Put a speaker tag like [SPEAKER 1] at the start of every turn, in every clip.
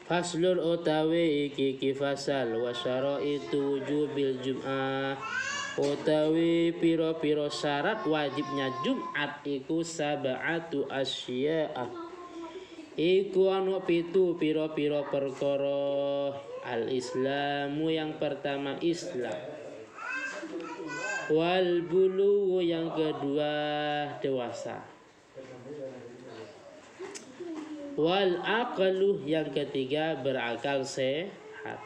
[SPEAKER 1] Faslun utawi iki fasal wa syaraitu wujubil jum'ah utawi piro-piro syarat wajibnya Jumat iku sab'atu asya'a iku anu pitu piro-piro perkara. Al-Islamu yang pertama Islam, wal bulughu yang kedua dewasa, wal aqlu yang ketiga berakal sehat.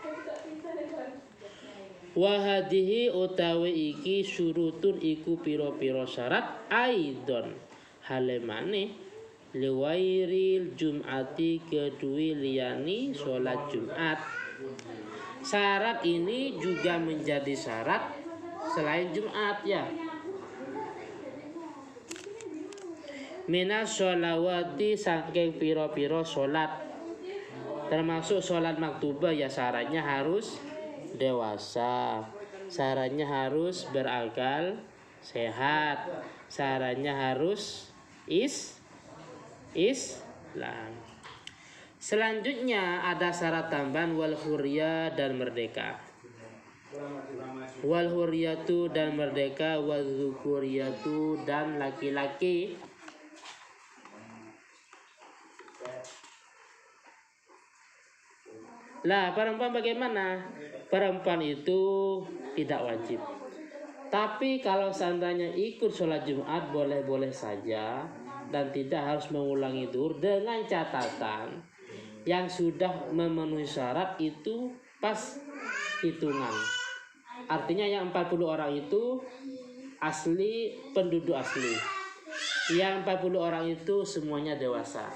[SPEAKER 1] Wa hadhihi utawi iki syurutun iku piro-piro syarat aidon halemane liwairil jum'ati kedui liyani sholat Jumat. Syarat ini juga menjadi syarat selain Jumat ya. Minas sholawati saking piro-piro sholat, termasuk sholat maktubah ya, syaratnya harus dewasa, syaratnya harus berakal sehat, syaratnya harus Islam. Selanjutnya ada syarat tambahan wal hurriyah dan merdeka. Wal hurriyatu dan merdeka, wal dzukuriyatu dan laki-laki. Lah perempuan bagaimana? Perempuan itu tidak wajib. Tapi kalau seandainya ikut sholat Jumat boleh-boleh saja dan tidak harus mengulangi zuhur, dengan catatan yang sudah memenuhi syarat itu pas hitungan. Artinya yang 40 orang itu asli, penduduk asli. Yang 40 orang itu semuanya dewasa.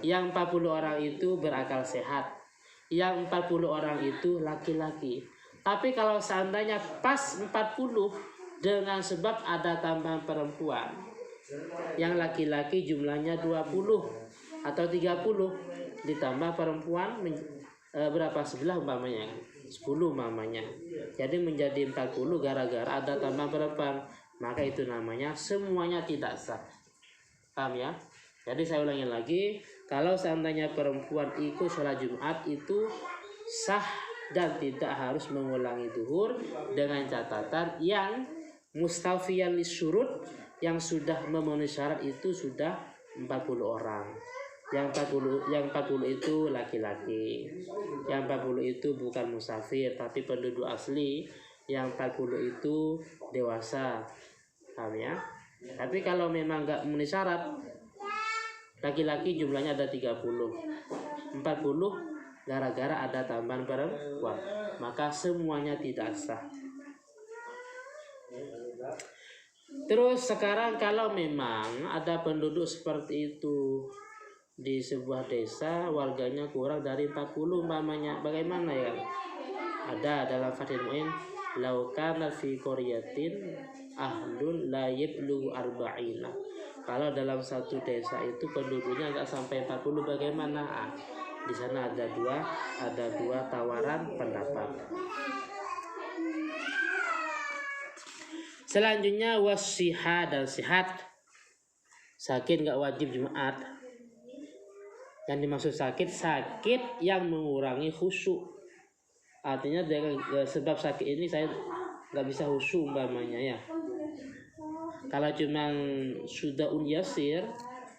[SPEAKER 1] Yang 40 orang itu berakal sehat. Yang 40 orang itu laki-laki. Tapi kalau seandainya pas 40 dengan sebab ada tambahan perempuan, yang laki-laki jumlahnya 20 atau 30 ditambah perempuan berapa, sebelah umpamanya 10 umpamanya, jadi menjadi 40 gara-gara ada tambahan perempuan, maka itu namanya semuanya tidak sah. Paham ya? Jadi saya ulangi lagi, kalau seandainya perempuan ikut sholat Jumat itu sah dan tidak harus mengulangi zuhur, dengan catatan yang mustawfiyan lisyurut, yang sudah memenuhi syarat itu sudah 40 orang. Yang 40 itu laki-laki. Yang 40 itu bukan musafir tapi penduduk asli. Yang 40 itu dewasa. Paham ya? Tapi kalau memang enggak memenuhi syarat, laki-laki jumlahnya ada 30. 40 gara-gara ada tambahan perempuan, maka semuanya tidak sah. Terus sekarang kalau memang ada penduduk seperti itu di sebuah desa, warganya kurang dari 40 umpamanya, bagaimana ya? Ada dalam Fathul Muin, lau kana fi qaryatin ahlun la yablu arba'ina. Kalau dalam satu desa itu penduduknya enggak sampai 40, bagaimana? Di sana ada dua tawaran pendapat. Selanjutnya wasiha dan sihat. Sakit enggak wajib Jumat. Yang dimaksud sakit yang mengurangi khusyuk. Artinya dengan sebab sakit ini saya nggak bisa khusyuk umpamanya ya. Kalau cuma sudah yasir,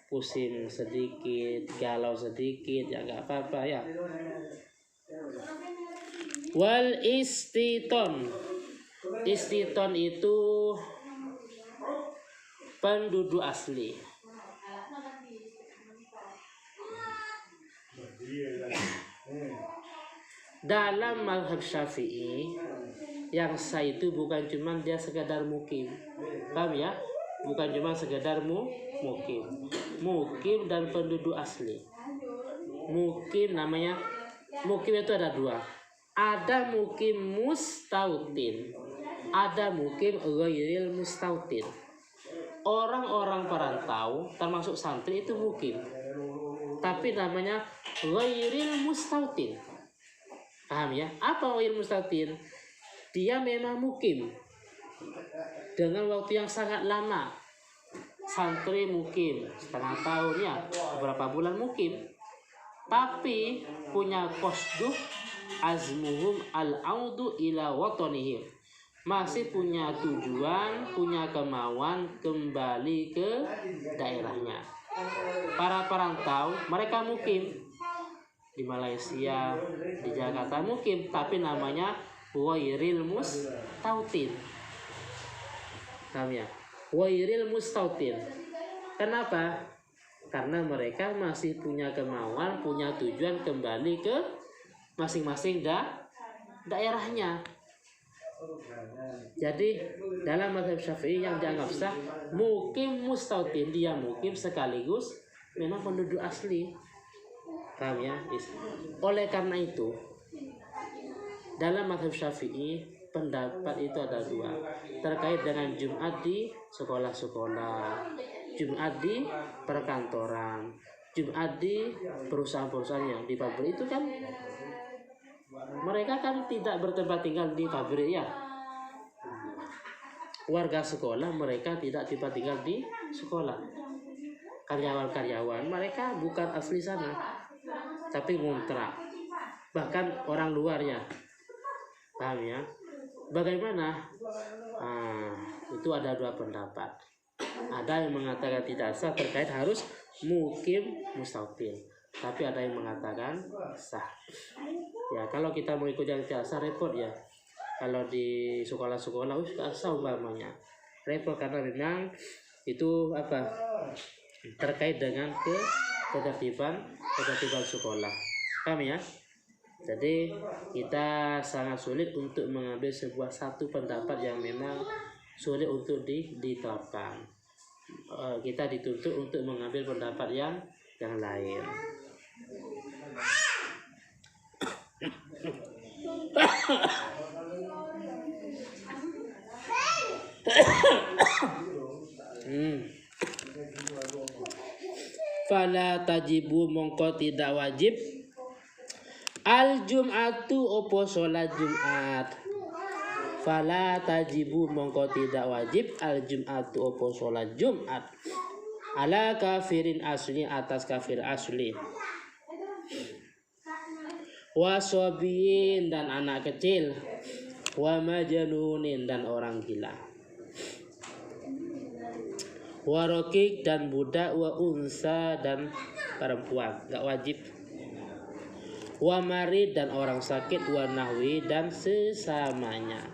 [SPEAKER 1] pusing sedikit, galau sedikit, ya nggak apa-apa ya. Wal istiton itu penduduk asli. Dalam mazhab Syafi'i yang sah itu bukan cuma dia sekedar mukim. Paham ya? Bukan cuma sekedar mukim. Mukim dan penduduk asli. Mukim namanya, mukim itu ada dua. Ada mukim mustautin, ada mukim ghairil mustautin. Orang-orang perantau termasuk santri itu mukim, tapi namanya ghairil mustautin. Paham ya? Apa ghairil mustautin? Dia memang mukim dengan waktu yang sangat lama. Santri mukim setengah tahun ya, beberapa bulan mukim. tapi punya qasduh azmuhum al-audu ila watanihim, masih punya tujuan, punya kemauan kembali ke daerahnya. Para perantau mereka mukim di Malaysia, di Jakarta mukim, tapi namanya wairil mustautin. Namanya wairil mustautin. Kenapa? Karena mereka masih punya kemauan, punya tujuan kembali ke masing-masing daerahnya. Jadi dalam mazhab Syafi'i yang dianggap sah, mukim mustautin, dia mukim sekaligus memang penduduk asli. Paham ya? Oleh karena itu, dalam mazhab Syafi'i pendapat itu ada dua terkait dengan Jumat di sekolah-sekolah, Jumat di perkantoran, Jumat di perusahaan-perusahaan yang di pabrik. Itu kan mereka kan tidak bertempat tinggal di pabrik ya. Warga sekolah mereka tidak tempat tinggal di sekolah. Karyawan-karyawan mereka bukan asli sana, tapi ngontrak, bahkan orang luarnya. Paham ya? Bagaimana? Itu ada dua pendapat. Ada yang mengatakan tidak sah terkait harus mukim mustautin, tapi ada yang mengatakan sah. Ya, kalau kita mau ikut yang tidak sah repot ya. Kalau di sekolah-sekolah tidak sah umpamanya, repot karena memang itu terkait dengan ketertiban sekolah. Paham ya? Jadi kita sangat sulit untuk mengambil satu pendapat yang memang sulit untuk diterapkan. Kita dituntut untuk mengambil pendapat yang lain. Fala tajibu mongko tidak wajib al-jum'atu opo sholat Jumat. Fala tajibu mongko tidak wajib al-jum'atu opo sholat Jumat ala kafirin asli, atas kafir asli, wasobiin dan anak kecil, wa majanunin dan orang gila, warokik dan budak, wa unsa dan perempuan, gak wajib, wa marid dan orang sakit, wa nahwi dan sesamanya,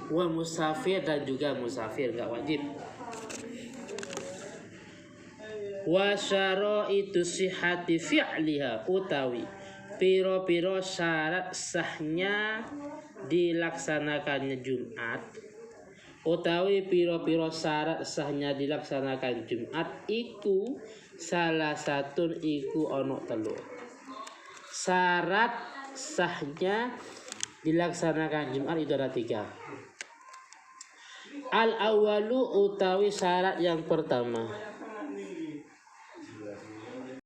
[SPEAKER 1] wa musafir dan juga musafir gak wajib, wa syaraitu sihhati fi'liha utawi piro-piro syarat sahnya dilaksanakannya Jumat, utawi piro-piro syarat sahnya dilaksanakan Jumat iku salah satu iku ono telu. Syarat sahnya dilaksanakan Jumat itu ada 3. Al awalu utawi syarat yang pertama,